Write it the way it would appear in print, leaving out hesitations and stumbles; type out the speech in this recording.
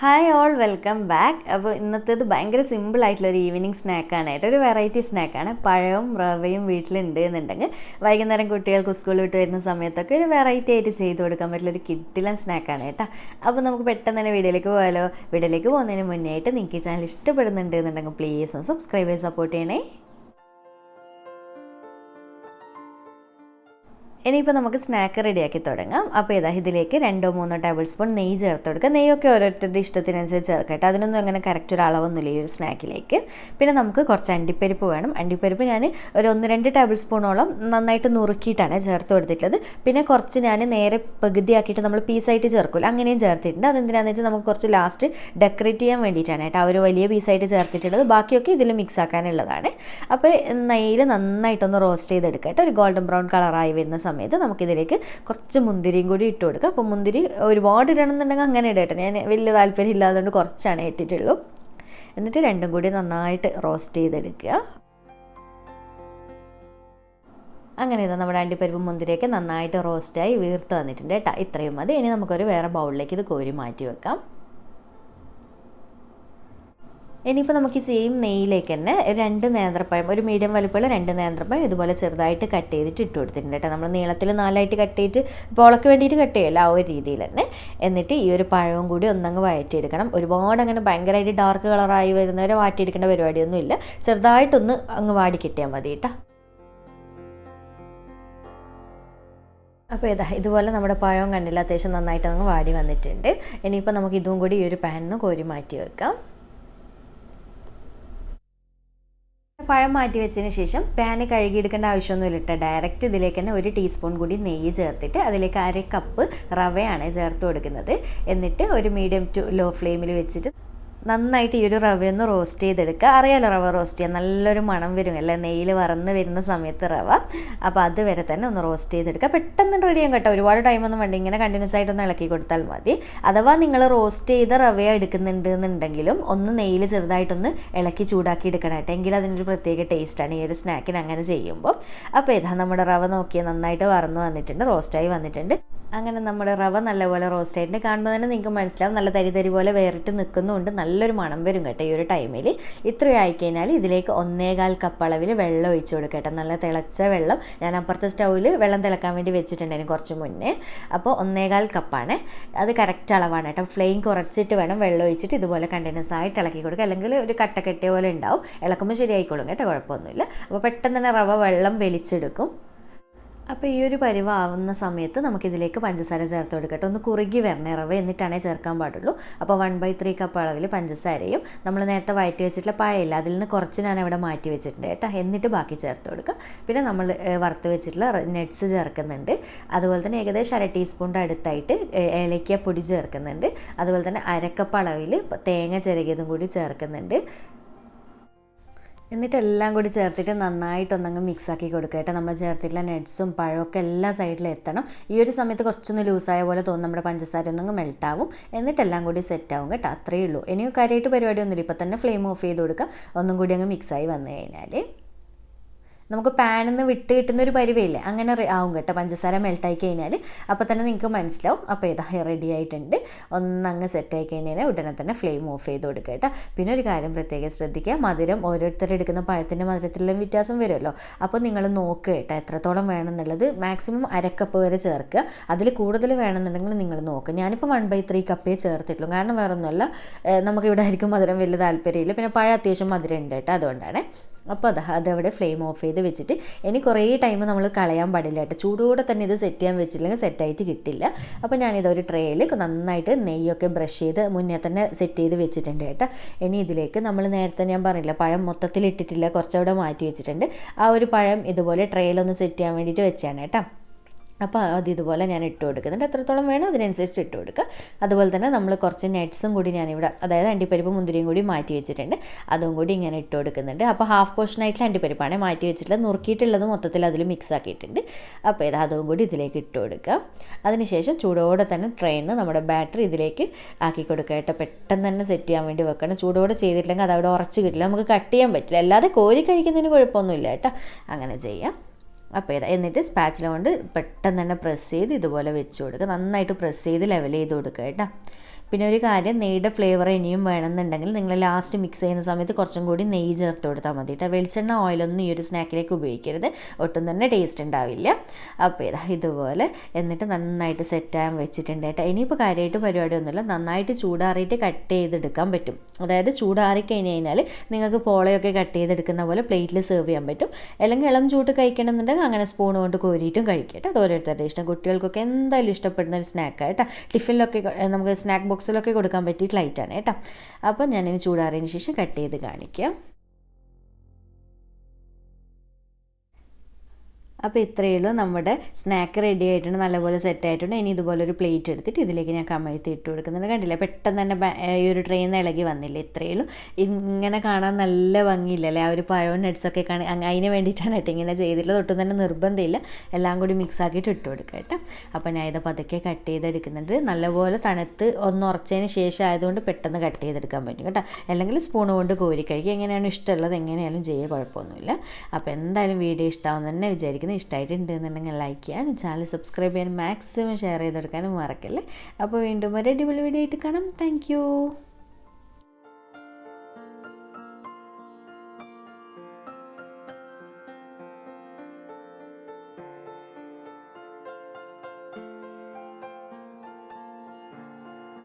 Hi all welcome back. അപ്പോൾ ഇന്നത്തേത് ഭയങ്കര സിമ്പിളായിട്ടുള്ളൊരു ഈവനിങ് സ്നാക്കാണ്. ഒരു വെറൈറ്റി സ്നാക്കാണ്. പഴവും റവയും വീട്ടിലുണ്ട് എന്നുണ്ടെങ്കിൽ വൈകുന്നേരം കുട്ടികൾക്ക് സ്കൂളിൽ വിട്ട് വരുന്ന സമയത്തൊക്കെ ഒരു വെറൈറ്റി ആയിട്ട് ചെയ്ത് കൊടുക്കാൻ പറ്റുള്ളൊരു കിഡിലൻ സ്നാക്കാണ് കേട്ടോ. അപ്പോൾ നമുക്ക് പെട്ടെന്ന് തന്നെ വീഡിയോയിലേക്ക് പോയാലോ. വീഡിയോയിലേക്ക് പോകുന്നതിന് മുന്നേ ആയിട്ട് നിങ്ങൾക്ക് ഈ ചാനൽ ഇഷ്ടപ്പെടുന്നുണ്ട് എന്നുണ്ടെങ്കിൽ പ്ലീസ് ഒന്ന് സബ്സ്ക്രൈബ് ചെയ്ത് സപ്പോർട്ട് ചെയ്യണേ. ഇനിയിപ്പോൾ നമുക്ക് സ്നാക്ക് റെഡിയാക്കി തുടങ്ങാം. അപ്പോൾ ഇതിലേക്ക് 2-3 ടേബിൾ സ്പൂൺ നെയ്യ് ചേർത്ത് കൊടുക്കുക. നെയ്യൊക്കെ ഓരോരുത്തരുടെ ഇഷ്ടത്തിനനുസരിച്ച് ചേർക്കട്ടെ. അതിനൊന്നും അങ്ങനെ കറക്റ്റ് ഒരു അളവൊന്നുമില്ല ഈ ഒരു സ്നാക്കിലേക്ക്. പിന്നെ നമുക്ക് കുറച്ച് അണ്ടിപ്പരിപ്പ് വേണം. അണ്ടിപ്പരിപ്പ് ഞാൻ ഒരു 1-2 ടേബിൾ സ്പൂണോളം നന്നായിട്ട് നുറുക്കിയിട്ടാണ് ചേർത്ത് കൊടുത്തിട്ടുള്ളത്. പിന്നെ കുറച്ച് ഞാൻ നേരെ പകുതിയാക്കിയിട്ട് നമ്മൾ പീസായിട്ട് ചേർക്കില്ല, അങ്ങനെയും ചേർത്തിട്ടുണ്ട്. അതെന്തിനാണെന്ന് വെച്ചാൽ നമുക്ക് കുറച്ച് ലാസ്റ്റ് ഡെക്കറേറ്റ് ചെയ്യാൻ വേണ്ടിയിട്ടാണ് കേട്ടോ ഒരു വലിയ പീസായിട്ട് ചേർത്തിട്ടുള്ളത്. ബാക്കിയൊക്കെ ഇതിൽ മിക്സ് ആക്കാനുള്ളതാണ്. അപ്പോൾ നെയ്യിൽ നന്നായിട്ടൊന്ന് റോസ്റ്റ് ചെയ്തെടുക്കുക കേട്ടോ. ഒരു ഗോൾഡൻ ബ്രൗൺ കളറായി വരുന്ന സമയത്ത് നമുക്കിതിലേക്ക് കുറച്ച് മുന്തിരിയും കൂടി ഇട്ട് കൊടുക്കുക. അപ്പോൾ മുന്തിരി ഒരുപാട് ഇടണമെന്നുണ്ടെങ്കിൽ അങ്ങനെ ഇടട്ടെ. ഞാൻ വലിയ താല്പര്യം ഇല്ലാത്തതുകൊണ്ട് കുറച്ചാണ് ഇട്ടിട്ടുള്ളൂ. എന്നിട്ട് രണ്ടും കൂടി നന്നായിട്ട് റോസ്റ്റ് ചെയ്തെടുക്കുക. അങ്ങനെ നമ്മുടെ അണ്ടിപ്പരിപ്പും മുന്തിരിയൊക്കെ നന്നായിട്ട് റോസ്റ്റായി വീർത്ത് വന്നിട്ടുണ്ട് കേട്ടോ. ഇത്രയും മതി. ഇനി നമുക്കൊരു വേറെ ബൗളിലേക്ക് ഇത് കോരി മാറ്റി വെക്കാം. ഇനിയിപ്പോൾ നമുക്ക് ഈ സെയിം നെയ്യിലേക്ക് തന്നെ 2 നേന്ത്രപ്പഴം, ഒരു മീഡിയം വലുപ്പമുള്ള 2 നേന്ത്രപ്പഴം ഇതുപോലെ ചെറുതായിട്ട് കട്ട് ചെയ്തിട്ട് ഇട്ട് കൊടുത്തിട്ടുണ്ട് കേട്ടോ. നമ്മൾ നീളത്തിൽ 4ആയിട്ട് കട്ട് ചെയ്തിട്ട് പോളക്ക് വേണ്ടിയിട്ട് കട്ട് ചെയ്യുമല്ലോ, ആ ഒരു രീതിയിൽ തന്നെ. എന്നിട്ട് ഈ ഒരു പഴവും കൂടി ഒന്നങ്ങ് വഴറ്റിയെടുക്കണം. ഒരുപാട് അങ്ങനെ ഭയങ്കരമായിട്ട് ഡാർക്ക് കളറായി വരുന്നവരെ വാട്ടിയെടുക്കേണ്ട പരിപാടിയൊന്നുമില്ല. ചെറുതായിട്ടൊന്ന് അങ്ങ് വാടി കിട്ടിയാൽ മതി കേട്ടോ. അപ്പോൾ ഇതുപോലെ നമ്മുടെ പഴവും കണ്ടില്ല, അത്യാവശ്യം നന്നായിട്ട് അങ്ങ് വാടി വന്നിട്ടുണ്ട്. ഇനിയിപ്പോൾ നമുക്ക് ഇതും കൂടി ഈ ഒരു പാനിൽ കോരി മാറ്റി വെക്കാം. പഴം മാറ്റി വെച്ചതിന് ശേഷം പാന് കഴുകിയെടുക്കേണ്ട ആവശ്യമൊന്നുമില്ല കേട്ടോ. ഡയറക്റ്റ് ഇതിലേക്ക് തന്നെ 1 ടീസ്പൂൺ കൂടി നെയ്യ് ചേർത്തിട്ട് അതിലേക്ക് 1/2 കപ്പ് റവയാണ് ചേർത്ത് കൊടുക്കുന്നത്. എന്നിട്ട് ഒരു മീഡിയം ടു ലോ ഫ്ലെയിമിൽ വെച്ചിട്ട് നന്നായിട്ട് ഈ ഒരു റവയൊന്ന് റോസ്റ്റ് ചെയ്തെടുക്കുക. അറിയാലോ റവ റോസ്റ്റ് ചെയ്യാൻ നല്ലൊരു മണം വരും അല്ലേ, നെയ്യിൽ വറന്ന് വരുന്ന സമയത്ത് റവ. അപ്പോൾ അതുവരെ തന്നെ ഒന്ന് റോസ്റ്റ് ചെയ്തെടുക്കുക. പെട്ടെന്ന് റെഡി ചെയ്യാൻ കേട്ടോ, ഒരുപാട് ടൈമൊന്നും വേണ്ട. ഇങ്ങനെ കണ്ടിന്യൂസ് ആയിട്ടൊന്ന് ഇളക്കി കൊടുത്താൽ മതി. അഥവാ നിങ്ങൾ റോസ്റ്റ് ചെയ്ത റവ എടുക്കുന്നുണ്ട് എന്നുണ്ടെങ്കിലും ഒന്ന് നെയ്യിൽ ചെറുതായിട്ടൊന്ന് ഇളക്കി ചൂടാക്കി എടുക്കണം കേട്ടോ. എങ്കിൽ അതിനൊരു പ്രത്യേക ടേസ്റ്റാണ് ഈ ഒരു സ്നാക്കിന് അങ്ങനെ ചെയ്യുമ്പോൾ. അപ്പോൾ നമ്മുടെ റവ നോക്കിയാൽ നന്നായിട്ട് വറന്ന് വന്നിട്ടുണ്ട്, റോസ്റ്റായി വന്നിട്ടുണ്ട്. അങ്ങനെ നമ്മുടെ റവ നല്ലപോലെ റോസ്റ്റ് ആയിട്ട് കാണുമ്പോൾ തന്നെ നിങ്ങൾക്ക് മനസ്സിലാവും നല്ല തരി പോലെ വേറിട്ട് നിൽക്കുന്നുണ്ട്. നല്ലൊരു മണം വരും കേട്ടോ ഈ ഒരു ടൈമിൽ. ഇത്രയും ആയിക്കഴിഞ്ഞാൽ ഇതിലേക്ക് 1.25 കപ്പ് അളവിൽ വെള്ളം ഒഴിച്ച് കൊടുക്കുക കേട്ടോ. നല്ല തിളച്ച വെള്ളം. ഞാൻ അപ്പുറത്തെ സ്റ്റൗവിൽ വെള്ളം തിളക്കാൻ വേണ്ടി വെച്ചിട്ടുണ്ടായിരുന്നു കുറച്ച് മുന്നേ. അപ്പോൾ 1.25 കപ്പാണ്. അത് കറക്റ്റ് അളവാണ് കേട്ടോ. ഫ്ലെയിം കുറച്ചിട്ട് വേണം വെള്ളം ഒഴിച്ചിട്ട് ഇതുപോലെ കണ്ടിന്യൂസ് ആയിട്ട് ഇളക്കി കൊടുക്കുക. അല്ലെങ്കിൽ ഒരു കട്ട പോലെ ഉണ്ടാവും. ഇളക്കുമ്പോൾ ശരിയായിക്കോളും കേട്ടോ, കുഴപ്പമൊന്നുമില്ല. അപ്പോൾ പെട്ടെന്ന് തന്നെ റവ വെള്ളം വലിച്ചെടുക്കും. അപ്പോൾ ഈ ഒരു പരിവാവുന്ന സമയത്ത് നമുക്കിതിലേക്ക് പഞ്ചസാര ചേർത്ത് കൊടുക്കട്ടെ. ഒന്ന് കുറുകി വരണേ റവ, എന്നിട്ടാണേ ചേർക്കാൻ പാടുള്ളൂ. അപ്പോൾ 1/3 കപ്പ് അളവിൽ പഞ്ചസാരയും നമ്മൾ നേരത്തെ വഴറ്റി വെച്ചിട്ടുള്ള പഴയില്ല അതിൽ നിന്ന് കുറച്ച് ഞാൻ അവിടെ മാറ്റി വെച്ചിട്ടുണ്ട് കേട്ടോ. എന്നിട്ട് ബാക്കി ചേർത്ത് കൊടുക്കുക. പിന്നെ നമ്മൾ വറുത്ത് വെച്ചിട്ടുള്ള നട്ട്സ് ചേർക്കുന്നുണ്ട്. അതുപോലെ തന്നെ ഏകദേശം 1/2 ടീസ്പൂണിൻ്റെ അടുത്തായിട്ട് ഏലക്ക പൊടി ചേർക്കുന്നുണ്ട്. അതുപോലെ തന്നെ 1/2 കപ്പ് അളവിൽ തേങ്ങ ചിരകിയതും കൂടി ചേർക്കുന്നുണ്ട്. എന്നിട്ട് എല്ലാം കൂടി ചേർത്തിട്ട് നന്നായിട്ടൊന്നങ്ങ് മിക്സാക്കി കൊടുക്കുക കേട്ടോ. നമ്മൾ ചേർത്തിട്ടുള്ള നട്ട്സും പഴമൊക്കെ എല്ലാ സൈഡിലും എത്തണം. ഈ ഒരു സമയത്ത് കുറച്ചൊന്ന് ലൂസായ പോലെ തോന്നും, നമ്മുടെ പഞ്ചസാര ഒന്നങ്ങ് മെൽട്ടാവും. എന്നിട്ടെല്ലാം കൂടി സെറ്റാവും കേട്ടോ. അത്രയേ ഉള്ളൂ. ഇനിയും കാര്യമായിട്ട് പരിപാടിയൊന്നുമില്ല. ഇപ്പോൾ തന്നെ ഫ്ലെയിം ഓഫ് ചെയ്ത് കൊടുക്കുക. ഒന്നും കൂടി അങ്ങ് മിക്സായി വന്നു കഴിഞ്ഞാൽ നമുക്ക് പാനിൽ നിന്ന് വിട്ട് കിട്ടുന്നൊരു പരിവയില്ലേ, അങ്ങനെ ആവും കേട്ടോ. പഞ്ചസാര മെൽട്ടായി കഴിഞ്ഞാൽ അപ്പോൾ തന്നെ നിങ്ങൾക്ക് മനസ്സിലാവും. അപ്പോൾ റെഡി ആയിട്ടുണ്ട്. ഒന്നങ്ങ് സെറ്റായി കഴിഞ്ഞാൽ ഉടനെ തന്നെ ഫ്ലെയിം ഓഫ് ചെയ്ത് കൊടുക്കുക കേട്ടോ. പിന്നെ ഒരു കാര്യം പ്രത്യേകം ശ്രദ്ധിക്കുക, മധുരം ഓരോരുത്തരെടുക്കുന്ന പഴത്തിൻ്റെ മധുരത്തിലുള്ള വ്യത്യാസം വരുമല്ലോ. അപ്പോൾ നിങ്ങൾ നോക്കുക കേട്ടോ എത്രത്തോളം വേണമെന്നുള്ളത്. മാക്സിമം 1/2 കപ്പ് വരെ ചേർക്കുക. അതിൽ കൂടുതൽ വേണമെന്നുണ്ടെങ്കിൽ നിങ്ങൾ നോക്കുക. ഞാനിപ്പോൾ 1/3 കപ്പേ ചേർത്തിട്ടുള്ളൂ. കാരണം വേറെ ഒന്നുമല്ല, നമുക്കിവിടെ ആയിരിക്കും മധുരം വലിയ താല്പര്യമില്ല. പിന്നെ പഴം അത്യാവശ്യം മധുരം ഉണ്ട് കേട്ടോ, അതുകൊണ്ടാണ്. അപ്പോൾ അതവിടെ ഫ്ലെയിം ഓഫ് ചെയ്ത് വെച്ചിട്ട് ഇനി കുറേ ടൈം നമ്മൾ കളയാൻ പാടില്ല കേട്ടോ. ചൂടോടെ തന്നെ ഇത് സെറ്റ് ചെയ്യാൻ വെച്ചില്ലെങ്കിൽ സെറ്റായിട്ട് കിട്ടില്ല. അപ്പോൾ ഞാനിതൊരു ട്രേയിൽ നന്നായിട്ട് നെയ്യൊക്കെ ബ്രഷ് ചെയ്ത് മുന്നേ തന്നെ സെറ്റ് ചെയ്ത് വെച്ചിട്ടുണ്ട് കേട്ടോ. ഇനി ഇതിലേക്ക് നമ്മൾ നേരത്തെ ഞാൻ പറഞ്ഞില്ല പഴം മൊത്തത്തിൽ ഇട്ടിട്ടില്ല, കുറച്ചവിടെ മാറ്റി വെച്ചിട്ടുണ്ട്. ആ ഒരു പഴം ഇതുപോലെ ട്രേയിലൊന്ന് സെറ്റ് ചെയ്യാൻ വേണ്ടിയിട്ട് വെച്ചാണ് കേട്ടോ. അപ്പോൾ ഇതുപോലെ ഞാൻ ഇട്ട് കൊടുക്കുന്നുണ്ട്. എത്രത്തോളം വേണം അതിനനുസരിച്ച് ഇട്ട് കൊടുക്കുക. അതുപോലെ തന്നെ നമ്മൾ കുറച്ച് നട്ട്സും കൂടി ഞാനിവിടെ, അതായത് അണ്ടിപ്പരിപ്പ് മുന്തിരിയും കൂടി മാറ്റി വെച്ചിട്ടുണ്ട്. അതും കൂടി ഇങ്ങനെ ഇട്ട് കൊടുക്കുന്നുണ്ട്. അപ്പോൾ ഹാഫ് പോർഷനായിട്ടുള്ള അണ്ടിപ്പരിപ്പാണ് മാറ്റി വെച്ചിട്ടുള്ളത്. നുറുക്കിയിട്ടുള്ളത് മൊത്തത്തിൽ അതിൽ മിക്സ് ആക്കിയിട്ടുണ്ട്. അപ്പോൾ അതും കൂടി ഇതിലേക്ക് ഇട്ട് കൊടുക്കുക. അതിനുശേഷം ചൂടോടെ തന്നെ ട്രെയിനിൽ നമ്മുടെ ബാറ്ററി ഇതിലേക്ക് ആക്കി കൊടുക്കുക കേട്ടോ. പെട്ടെന്ന് തന്നെ സെറ്റ് ചെയ്യാൻ വേണ്ടി വെക്കണം. ചൂടോടെ ചെയ്തിട്ടില്ലെങ്കിൽ അതവിടെ ഉറച്ച് കിട്ടില്ല, നമുക്ക് കട്ട് ചെയ്യാൻ പറ്റില്ല. അല്ലാതെ കോരി കഴിക്കുന്നതിന് കുഴപ്പമൊന്നുമില്ല കേട്ടോ, അങ്ങനെ ചെയ്യാം. അപ്പോൾ എന്നിട്ട് സ്പാച്ചില കൊണ്ട് പെട്ടെന്ന് തന്നെ പ്രസ് ചെയ്ത് ഇതുപോലെ വെച്ച് കൊടുക്കുക. നന്നായിട്ട് പ്രസ് ചെയ്ത് ലെവൽ ചെയ്ത് കൊടുക്കുക കേട്ടോ. പിന്നെ ഒരു കാര്യം, നെയ്യുടെ ഫ്ലേവർ ഇനിയും വേണമെന്നുണ്ടെങ്കിൽ നിങ്ങൾ ലാസ്റ്റ് മിക്സ് ചെയ്യുന്ന സമയത്ത് കുറച്ചും കൂടി നെയ്യ് ചേർത്ത് കൊടുത്താൽ മതി കേട്ടോ. വെളിച്ചെണ്ണ ഓയിലൊന്നും ഈ ഒരു സ്നാക്കിലേക്ക് ഉപയോഗിക്കരുത്, ഒട്ടും തന്നെ ടേസ്റ്റ് ഉണ്ടാവില്ല. അപ്പോൾ ഇതുപോലെ എന്നിട്ട് നന്നായിട്ട് സെറ്റാകാൻ വെച്ചിട്ടുണ്ട് കേട്ടോ. ഇനിയിപ്പോൾ കാര്യമായിട്ട് പരിപാടിയൊന്നുമില്ല, നന്നായിട്ട് ചൂടാറിയിട്ട് കട്ട് ചെയ്തെടുക്കാൻ പറ്റും. അതായത് ചൂടാറി കഴിഞ്ഞ് കഴിഞ്ഞാൽ നിങ്ങൾക്ക് പോളയൊക്കെ കട്ട് ചെയ്തെടുക്കുന്ന പോലെ പ്ലേറ്റിൽ സെർവ് ചെയ്യാൻ പറ്റും. അല്ലെങ്കിൽ ഇളം ചൂട്ട് കഴിക്കണമെന്നുണ്ടെങ്കിൽ അങ്ങനെ സ്പൂൺ കൊണ്ട് കോരിയിട്ടും കഴിക്കാം കേട്ടോ. അത് ഓരോരുത്തരുടെ ഇഷ്ടം. കുട്ടികൾക്കൊക്കെ എന്തായാലും ഇഷ്ടപ്പെടുന്ന ഒരു സ്നാക്കാണ് കേട്ടോ. ടിഫിനിലൊക്കെ നമുക്ക് സ്നാക്ക് ബോക്സിലൊക്കെ കൊടുക്കാൻ പറ്റിയിട്ട് ലൈറ്റാണ് കേട്ടോ. അപ്പോൾ ഞാനിനി ചൂടാറിയതിന് ശേഷം കട്ട് ചെയ്ത് കാണിക്കാം. അപ്പോൾ ഇത്രയേ ഉള്ളൂ, നമ്മുടെ സ്നാക്ക് റെഡി ആയിട്ടുണ്ട്, നല്ലപോലെ സെറ്റ് ആയിട്ടുണ്ട്. ഇനി ഇതുപോലെ ഒരു പ്ലേറ്റ് എടുത്തിട്ട് ഇതിലേക്ക് ഞാൻ കമഴ്ത്തി ഇട്ട് കൊടുക്കുന്നുണ്ട്. കണ്ടില്ലേ, പെട്ടെന്ന് തന്നെ ഈ ഒരു ട്രെയിൽ നിന്ന് ഇളകി വന്നില്ലേ. ഇത്രയേ ഉള്ളൂ. ഇങ്ങനെ കാണാൻ നല്ല ഭംഗിയില്ലല്ലേ, ആ ഒരു പഴവും നട്ട്സൊക്കെ അതിന് വേണ്ടിയിട്ടാണ് കേട്ടോ ഇങ്ങനെ ചെയ്തിട്ടുള്ളത്. ഒട്ടും തന്നെ നിർബന്ധമില്ല, എല്ലാം കൂടി മിക്സ് ആക്കിയിട്ട് ഇട്ട് കൊടുക്കുക കേട്ടോ. അപ്പോൾ ഞാൻ ഇത് പതുക്കെ കട്ട് ചെയ്തെടുക്കുന്നുണ്ട്. നല്ലപോലെ തണുത്ത് ഒന്ന് ഉറച്ചതിന് ശേഷം ആയതുകൊണ്ട് പെട്ടെന്ന് കട്ട് ചെയ്തെടുക്കാൻ പറ്റും കേട്ടോ. അല്ലെങ്കിൽ സ്പൂൺ കൊണ്ട് കോരി കഴിക്കുക, എങ്ങനെയാണ് ഇഷ്ടമുള്ളത് എങ്ങനെയാലും ചെയ്യുക, കുഴപ്പമൊന്നുമില്ല. അപ്പോൾ എന്തായാലും വീഡിയോ ഇഷ്ടമാവുമെന്ന് തന്നെ വിചാരിക്കുന്നു. ഇഷ്ടമായിട്ടുണ്ടെന്നുണ്ടെങ്കിൽ ലൈക്ക് ചെയ്യാനും ചാനൽ സബ്സ്ക്രൈബ് ചെയ്യാനും മാക്സിമം ഷെയർ ചെയ്തെടുക്കാനും മറക്കല്ലേ. അപ്പോൾ വീണ്ടും ഒരു അടിപൊളി വീഡിയോ ആയിട്ട് കാണാം. താങ്ക്